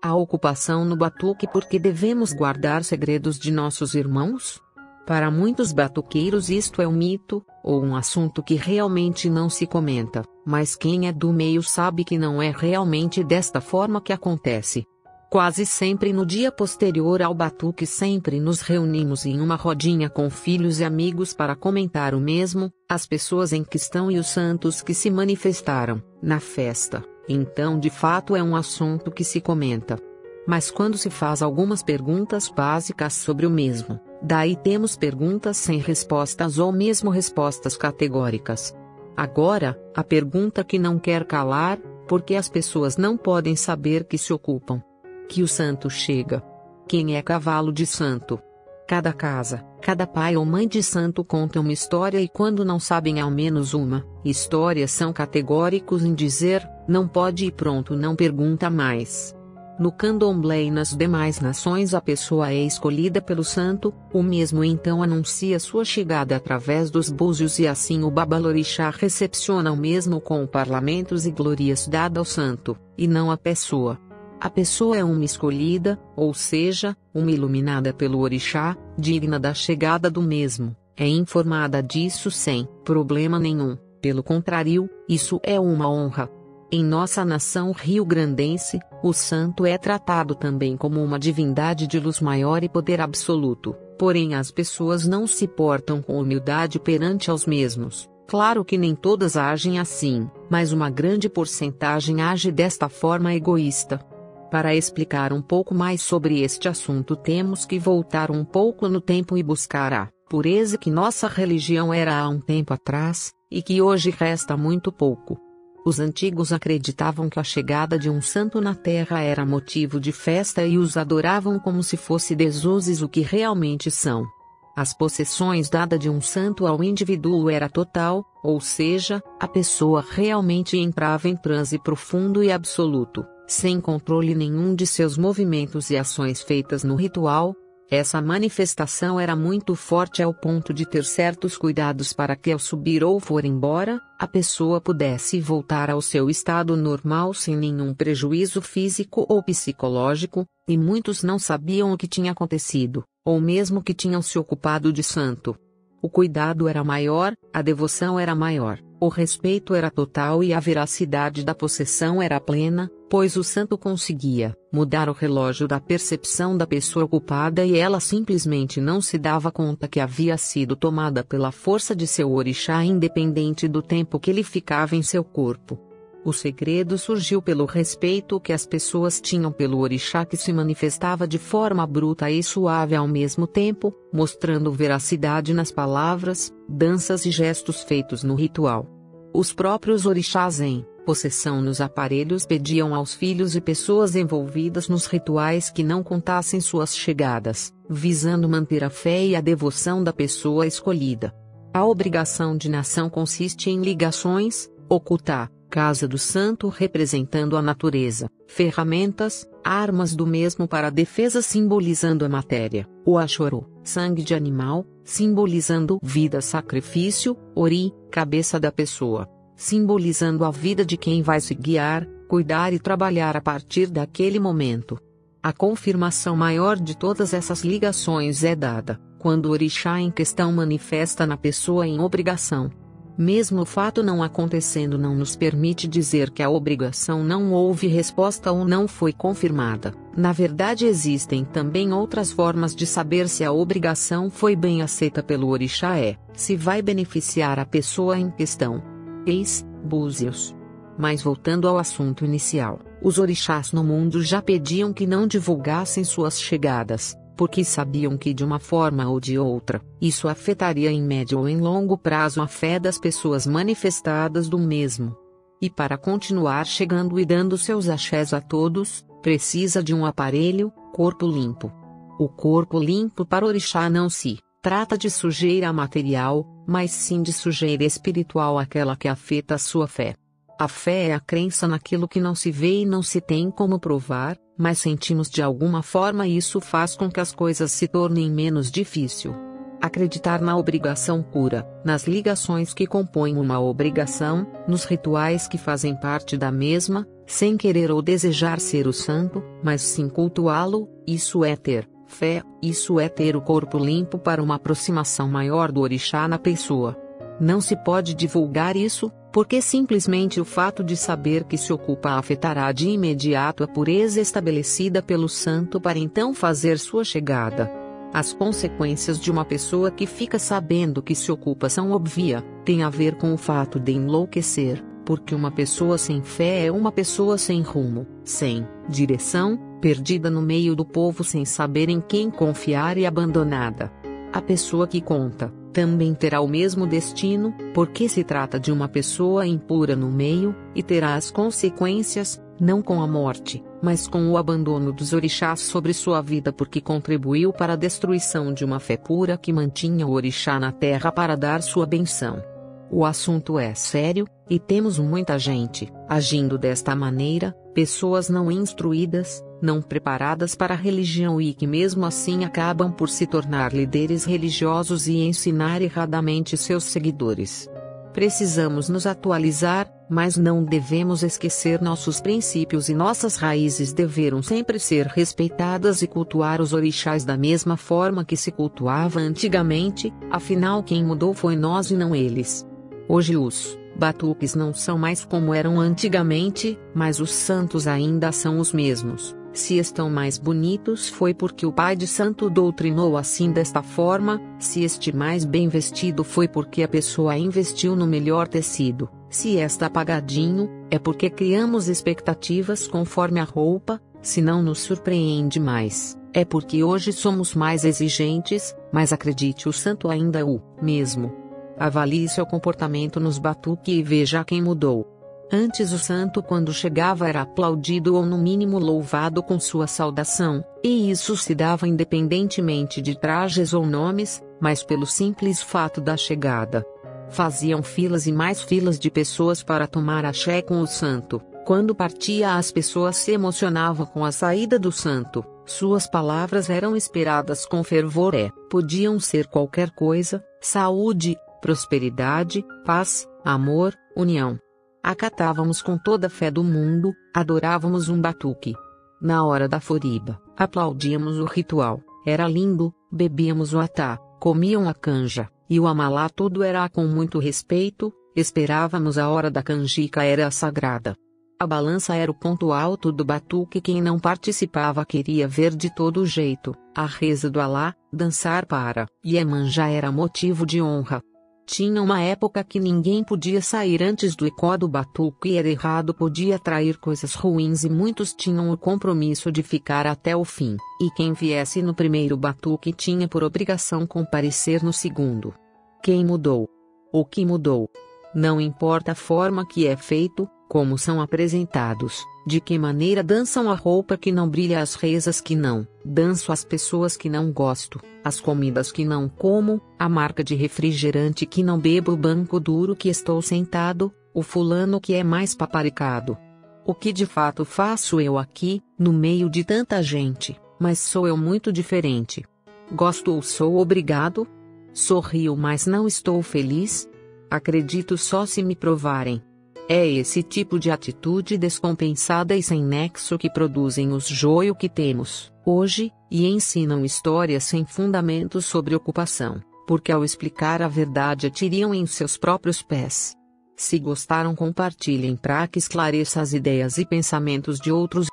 A ocupação no batuque porque devemos guardar segredos de nossos irmãos? Para muitos batuqueiros isto é um mito, ou um assunto que realmente não se comenta, mas quem é do meio sabe que não é realmente desta forma que acontece. Quase sempre no dia posterior ao batuque sempre nos reunimos em uma rodinha com filhos e amigos para comentar o mesmo, as pessoas em questão e os santos que se manifestaram, na festa. Então de fato é um assunto que se comenta. Mas quando se faz algumas perguntas básicas sobre o mesmo, daí temos perguntas sem respostas ou mesmo respostas categóricas. Agora, a pergunta que não quer calar, porque as pessoas não podem saber que se ocupam. Que o santo chega. Quem é cavalo de santo? Cada casa, cada pai ou mãe de santo conta uma história e quando não sabem ao menos uma história são categóricos em dizer, não pode e pronto não pergunta mais. No candomblé e nas demais nações a pessoa é escolhida pelo santo, o mesmo então anuncia sua chegada através dos búzios e assim o babalorixá recepciona o mesmo com parlamentos e glórias dada ao santo, e não à pessoa. A pessoa é uma escolhida, ou seja, uma iluminada pelo orixá, digna da chegada do mesmo, é informada disso sem problema nenhum, pelo contrário, isso é uma honra. Em nossa nação rio-grandense, o santo é tratado também como uma divindade de luz maior e poder absoluto, porém as pessoas não se portam com humildade perante aos mesmos. Claro que nem todas agem assim, mas uma grande porcentagem age desta forma egoísta. Para explicar um pouco mais sobre este assunto temos que voltar um pouco no tempo e buscar a pureza que nossa religião era há um tempo atrás, e que hoje resta muito pouco. Os antigos acreditavam que a chegada de um santo na terra era motivo de festa e os adoravam como se fossem deuses o que realmente são. As possessões dadas de um santo ao indivíduo era total, ou seja, a pessoa realmente entrava em transe profundo e absoluto, sem controle nenhum de seus movimentos e ações feitas no ritual. Essa manifestação era muito forte ao ponto de ter certos cuidados para que ao subir ou for embora, a pessoa pudesse voltar ao seu estado normal sem nenhum prejuízo físico ou psicológico, e muitos não sabiam o que tinha acontecido, ou mesmo que tinham se ocupado de santo. O cuidado era maior, a devoção era maior, o respeito era total e a veracidade da possessão era plena, pois o santo conseguia mudar o relógio da percepção da pessoa ocupada e ela simplesmente não se dava conta que havia sido tomada pela força de seu orixá independente do tempo que ele ficava em seu corpo. O segredo surgiu pelo respeito que as pessoas tinham pelo orixá que se manifestava de forma bruta e suave ao mesmo tempo, mostrando veracidade nas palavras, danças e gestos feitos no ritual. Os próprios orixás em possessão nos aparelhos pediam aos filhos e pessoas envolvidas nos rituais que não contassem suas chegadas, visando manter a fé e a devoção da pessoa escolhida. A obrigação de nação consiste em ligações, ocultar, casa do santo representando a natureza, ferramentas, armas do mesmo para a defesa simbolizando a matéria, o achorô, sangue de animal, simbolizando vida sacrifício, ori, cabeça da pessoa, simbolizando a vida de quem vai se guiar, cuidar e trabalhar a partir daquele momento. A confirmação maior de todas essas ligações é dada, quando o orixá em questão manifesta na pessoa em obrigação. Mesmo o fato não acontecendo não nos permite dizer que a obrigação não houve resposta ou não foi confirmada. Na verdade existem também outras formas de saber se a obrigação foi bem aceita pelo orixá se vai beneficiar a pessoa em questão. Eis, búzios. Mas voltando ao assunto inicial, os orixás no mundo já pediam que não divulgassem suas chegadas, porque sabiam que de uma forma ou de outra, isso afetaria em médio ou em longo prazo a fé das pessoas manifestadas do mesmo. E para continuar chegando e dando seus axés a todos, precisa de um aparelho, corpo limpo. O corpo limpo para orixá não se trata de sujeira material, mas sim de sujeira espiritual, aquela que afeta a sua fé. A fé é a crença naquilo que não se vê e não se tem como provar, mas sentimos de alguma forma e isso faz com que as coisas se tornem menos difícil. Acreditar na obrigação cura, nas ligações que compõem uma obrigação, nos rituais que fazem parte da mesma, sem querer ou desejar ser o santo, mas sim cultuá-lo. Isso é ter fé, isso é ter o corpo limpo para uma aproximação maior do orixá na pessoa. Não se pode divulgar isso, porque simplesmente o fato de saber que se ocupa afetará de imediato a pureza estabelecida pelo santo para então fazer sua chegada. As consequências de uma pessoa que fica sabendo que se ocupa são óbvias, tem a ver com o fato de enlouquecer, porque uma pessoa sem fé é uma pessoa sem rumo, sem direção, perdida no meio do povo sem saber em quem confiar e abandonada. A pessoa que conta também terá o mesmo destino, porque se trata de uma pessoa impura no meio, e terá as consequências, não com a morte, mas com o abandono dos orixás sobre sua vida porque contribuiu para a destruição de uma fé pura que mantinha o orixá na terra para dar sua benção. O assunto é sério, e temos muita gente agindo desta maneira, pessoas não instruídas, não preparadas para a religião e que mesmo assim acabam por se tornar líderes religiosos e ensinar erradamente seus seguidores. Precisamos nos atualizar, mas não devemos esquecer nossos princípios e nossas raízes deverão sempre ser respeitadas e cultuar os orixás da mesma forma que se cultuava antigamente, afinal quem mudou foi nós e não eles. Hoje os batuques não são mais como eram antigamente, mas os santos ainda são os mesmos. Se estão mais bonitos foi porque o pai de santo doutrinou assim desta forma, se este mais bem vestido foi porque a pessoa investiu no melhor tecido, se está apagadinho, é porque criamos expectativas conforme a roupa, se não nos surpreende mais, é porque hoje somos mais exigentes, mas acredite, o santo ainda é o mesmo. Avalie seu comportamento nos batuques e veja quem mudou. Antes o santo quando chegava era aplaudido ou no mínimo louvado com sua saudação, e isso se dava independentemente de trajes ou nomes, mas pelo simples fato da chegada. Faziam filas e mais filas de pessoas para tomar axé com o santo. Quando partia as pessoas se emocionavam com a saída do santo, suas palavras eram esperadas com fervor podiam ser qualquer coisa, saúde, prosperidade, paz, amor, união. Acatávamos com toda a fé do mundo, adorávamos um batuque. Na hora da foriba, aplaudíamos o ritual, era lindo, bebíamos o atá, comiam a canja, e o amalá tudo era com muito respeito, esperávamos a hora da canjica era a sagrada. A balança era o ponto alto do batuque, quem não participava queria ver de todo jeito, a reza do Alá, dançar para Iemanjá era motivo de honra. Tinha uma época que ninguém podia sair antes do ecó do batuque e era errado, podia atrair coisas ruins e muitos tinham o compromisso de ficar até o fim, e quem viesse no primeiro batuque tinha por obrigação comparecer no segundo. Quem mudou? O que mudou? Não importa a forma que é feito, como são apresentados, de que maneira dançam, a roupa que não brilha, as rezas que não danço, as pessoas que não gosto, as comidas que não como, a marca de refrigerante que não bebo, o banco duro que estou sentado, o fulano que é mais paparicado. O que de fato faço eu aqui, no meio de tanta gente, mas sou eu muito diferente. Gosto ou sou obrigado? Sorrio mas não estou feliz? Acredito só se me provarem. É esse tipo de atitude descompensada e sem nexo que produzem os joio que temos hoje, e ensinam histórias sem fundamento sobre ocupação, porque ao explicar a verdade atiriam em seus próprios pés. Se gostaram, compartilhem para que esclareça as ideias e pensamentos de outros.